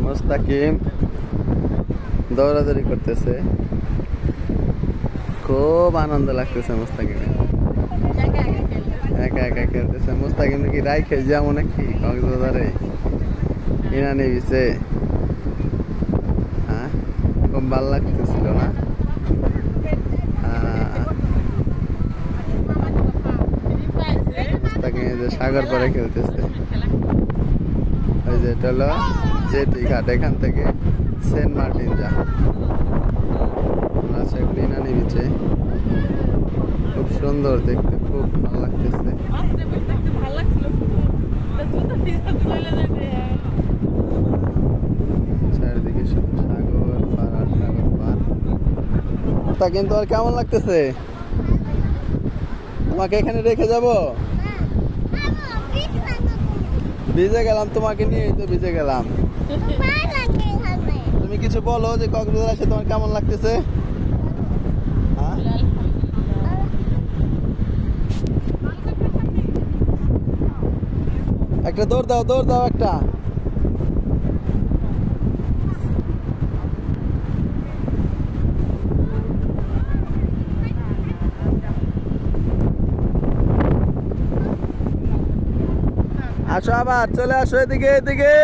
মোস্তাকিম দৌড়াদৌড়ি করতেছে, খুব আনন্দ লাগতেছে মোস্তাকিমের। একা একা খেলতেছে মোস্তাকিম, কি রাইখে যাবো নাকি কক্সবাজারে কিনা নিবিছে? হ্যাঁ, খুব ভাল লাগতেছিল না? মোস্তাকিম যে সাগর পাড়ে খেলতেছে, ওই যে এটা হলো জেটি ঘাট, এখান থেকে সেন্ট মার্টিন যা আছে গ্রিনানি বিচে। খুব সুন্দর দেখতে, খুব ভালো লাগতেছে। চারিদিকে শুধু সাগর পার আর সাগর পার। তা কিন্তু আর কেমন লাগতেছে? তোমাকে এখানে রেখে যাব? ভিজে গেলাম তোমাকে নিয়ে, তো ভিজে গেলাম। তুমি কিছু বলো যে কক্সবাজার এসে তোমার কেমন লাগতেছে? একটা দৌড় দাও, দৌড় দাও একটা। আসো, আবার চলে আসো এদিকে এদিকে।